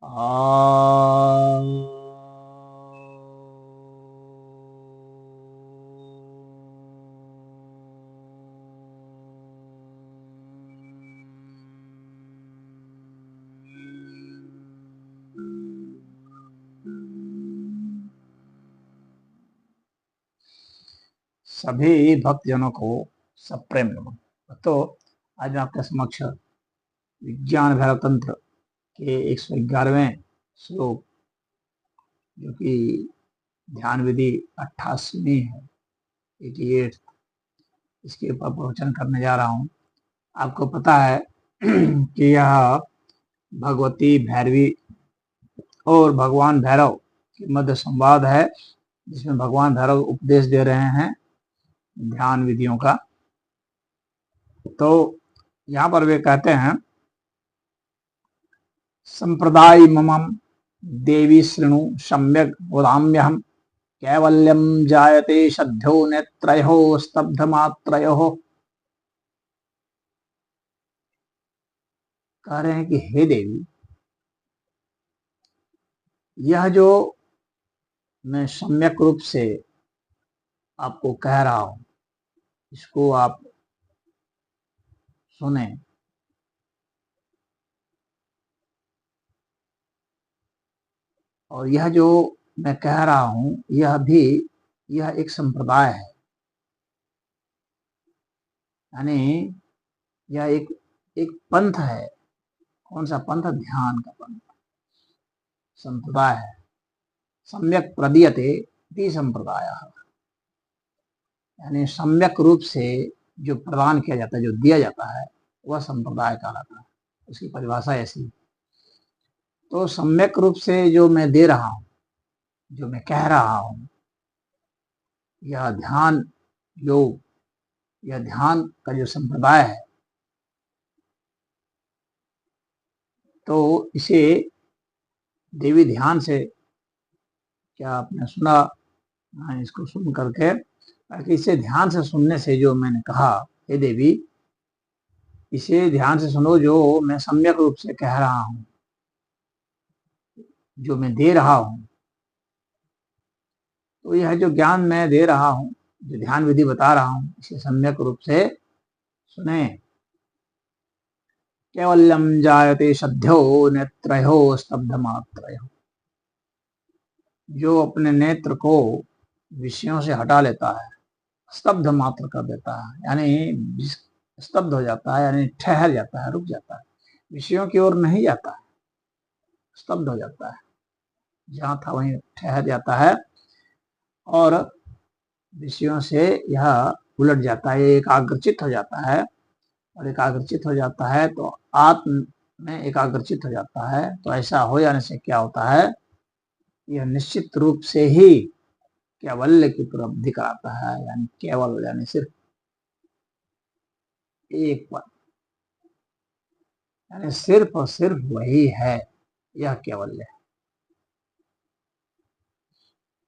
आ सभी भक्तजनों को सप्रेम नमन। तो आज मैं आपके समक्ष विज्ञान भैरव तंत्र के 111वें श्लोक, जो कि ध्यान विधि 88वीं है, 88, इसके ऊपर प्रवचन करने जा रहा हूँ। आपको पता है कि यह भगवती भैरवी और भगवान भैरव के मध्य संवाद है, जिसमें भगवान भैरव उपदेश दे रहे हैं ध्यान विधियों का। तो यहाँ पर वे कहते हैं, संप्रदाय ममम देवी शृणु सम्यक वदाम्यहम कैवल्यम जायते शद्धो नेत्रयो स्तब्ध मात्रयो। कह रहे हैं कि हे देवी, यह जो मैं सम्यक रूप से आपको कह रहा हूं, इसको आप सुने। और यह जो मैं कह रहा हूं, यह एक संप्रदाय है, यानी यह एक पंथ है। कौन सा पंथ? ध्यान का पंथ, संप्रदाय है। सम्यक प्रदीयते इति संप्रदाय, यानी सम्यक रूप से जो प्रदान किया जाता है, जो दिया जाता है, वह संप्रदाय कहलाता है। उसकी परिभाषा ऐसी। तो सम्यक रूप से जो मैं दे रहा हूं, जो मैं कह रहा हूं, यह ध्यान योग, यह ध्यान का जो संप्रदाय है, तो इसे देवी ध्यान से, क्या आपने सुना? हाँ, इसको सुन करके, ताकि इसे ध्यान से सुनने से, जो मैंने कहा, हे देवी, इसे ध्यान से सुनो, जो मैं सम्यक रूप से कह रहा हूं, जो मैं दे रहा हूं। तो यह जो ज्ञान मैं दे रहा हूं, जो ध्यान विधि बता रहा हूं, इसे सम्यक रूप से सुने। कैवल्यम जायते शद्धो नेत्रयो स्तब्ध मात्रयो। जो अपने नेत्र को विषयों से हटा लेता है, स्तब्ध मात्र कर देता है, यानी स्तब्ध हो जाता है, यानी ठहर जाता है, रुक जाता है, विषयों की ओर नहीं जाता है, स्तब्ध हो जाता है, जहां था वहीं ठहर जाता है, और विषयों से यह उलट जाता है, एकाग्रचित हो जाता है। और एकाग्रचित हो जाता है तो आत्म में एकाग्रचित हो जाता है। तो ऐसा हो जाने से क्या होता है? यह निश्चित रूप से ही कैवल्य की उपलब्धि कराता है, यानी केवल, यानी सिर्फ एक पद, यानी सिर्फ और सिर्फ वही है, यह कैवल्य है,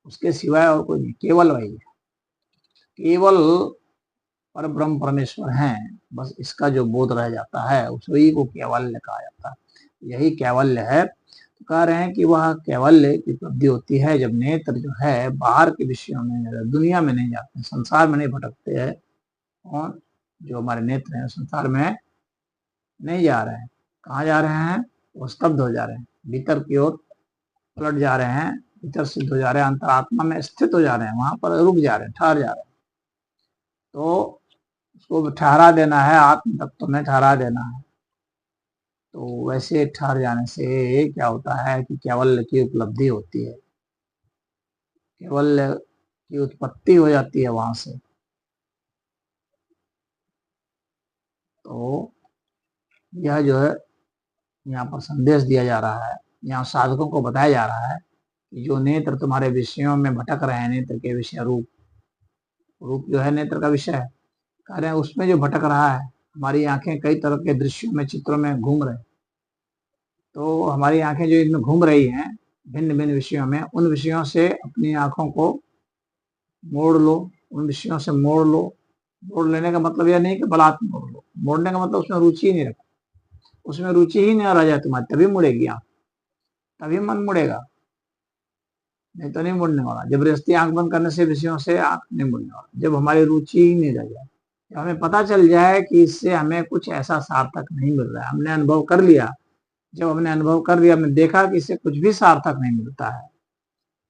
उसके सिवाय और कोई नहीं, केवल वही है। केवल पर ब्रह्म परमेश्वर हैं, बस इसका जो बोध रह जाता है, उसी को कैवल्य कहा जाता है। यही कैवल्य है। तो कह रहे हैं कि वह कैवल्य की उपलब्धि होती है जब नेत्र जो है बाहर के विषयों में, दुनिया में नहीं जाते, संसार में नहीं भटकते हैं। और जो हमारे नेत्र हैं संसार में नहीं जा रहे हैं। कहाँ जा रहे हैं? वो स्तब्ध हो जा रहे हैं, भीतर की ओर पलट जा रहे हैं, भीतर सिद्ध हो जा रहे हैं, अंतरात्मा में स्थित हो जा रहे हैं, वहां पर रुक जा रहे हैं, ठहर जा रहे हैं। तो उसको ठहरा देना है, आत्म तत्व में ठहरा देना है। तो वैसे ठहर जाने से क्या होता है कि कैवल्य की उपलब्धि होती है, कैवल्य की उत्पत्ति हो जाती है वहां से। तो यह जो है यहाँ पर संदेश दिया जा रहा है, यहाँ साधकों को बताया जा रहा है कि जो नेत्र तुम्हारे विषयों में भटक रहे हैं, नेत्र के विषय, रूप, रूप जो है नेत्र का विषय है, कह रहे हैं उसमें जो भटक रहा है, हमारी आंखें कई तरह के दृश्यों में, चित्रों में घूम रहे हैं। तो हमारी आंखें जो इनमें घूम रही हैं भिन्न भिन्न विषयों में, उन विषयों से अपनी आंखों को मोड़ लो, उन विषयों से मोड़ लो। मोड़ लेने का मतलब यह नहीं कि बलात् मोड़ लो, मोड़ने का मतलब उसमें रुचि ही नहीं रखो, उसमें रुचि ही नहीं रह जाए तुम्हारी, तभी मुड़ेगी आंख। तभी मन मुड़ेगा, नहीं तो नहीं मुड़ने वाला। जबरदस्ती आंख बंद करने से विषयों से आंख नहीं मुड़ने वाला। जब हमारी रुचि ही नहीं रह जाए, जब हमें पता चल जाए कि इससे हमें कुछ ऐसा सार्थक नहीं मिल रहा है, हमने अनुभव कर लिया, जब हमने अनुभव कर लिया, हमने देखा कि इससे कुछ भी सार्थक नहीं मिलता है,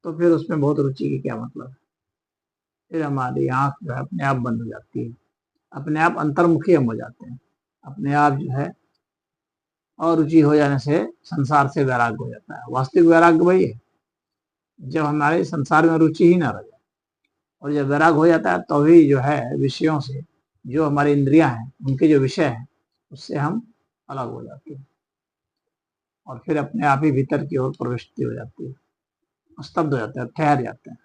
तो फिर उसमें बहुत रुचि की क्या मतलब है। फिर हमारी आंख जो है अपने आप बंद हो जाती है, अपने आप अंतर्मुखी हम हो जाते हैं, अपने आप जो है अरुचि हो जाने से संसार से वैराग्य हो जाता है। वास्तविक वैराग्य वही है जब हमारे संसार में रुचि ही ना रह जाए, और जब वैराग्य हो जाता है तभी जो है विषयों से, जो हमारी इंद्रियां हैं उनके जो विषय हैं उससे हम अलग हो जाते हैं, और फिर अपने आप ही भीतर की ओर प्रविष्टि हो जाती है, स्तब्ध हो जाते हैं, ठहर जाते हैं।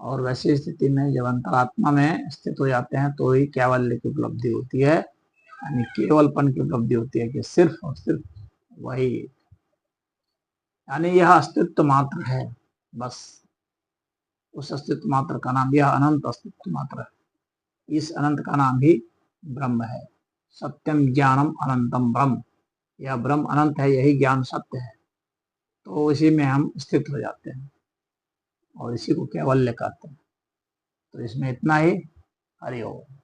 और वैसी स्थिति में जब अंतरात्मा में स्थित हो जाते हैं तो ही कैवल्य की उपलब्धि होती है, यानी केवलपन की उपलब्धि होती है कि सिर्फ और सिर्फ वही, यानी यह अस्तित्व मात्र है, बस उस अस्तित्व मात्र का नाम, यह अनंत अस्तित्व मात्र है, इस अनंत का नाम ही ब्रह्म है। सत्यम ज्ञानम अनंतम ब्रह्म, यह ब्रह्म अनंत है, यही ज्ञान सत्य है। तो इसी में हम स्थित हो जाते हैं और इसी को कैवल्य कहते हैं। तो इसमें इतना ही। हरि ओम।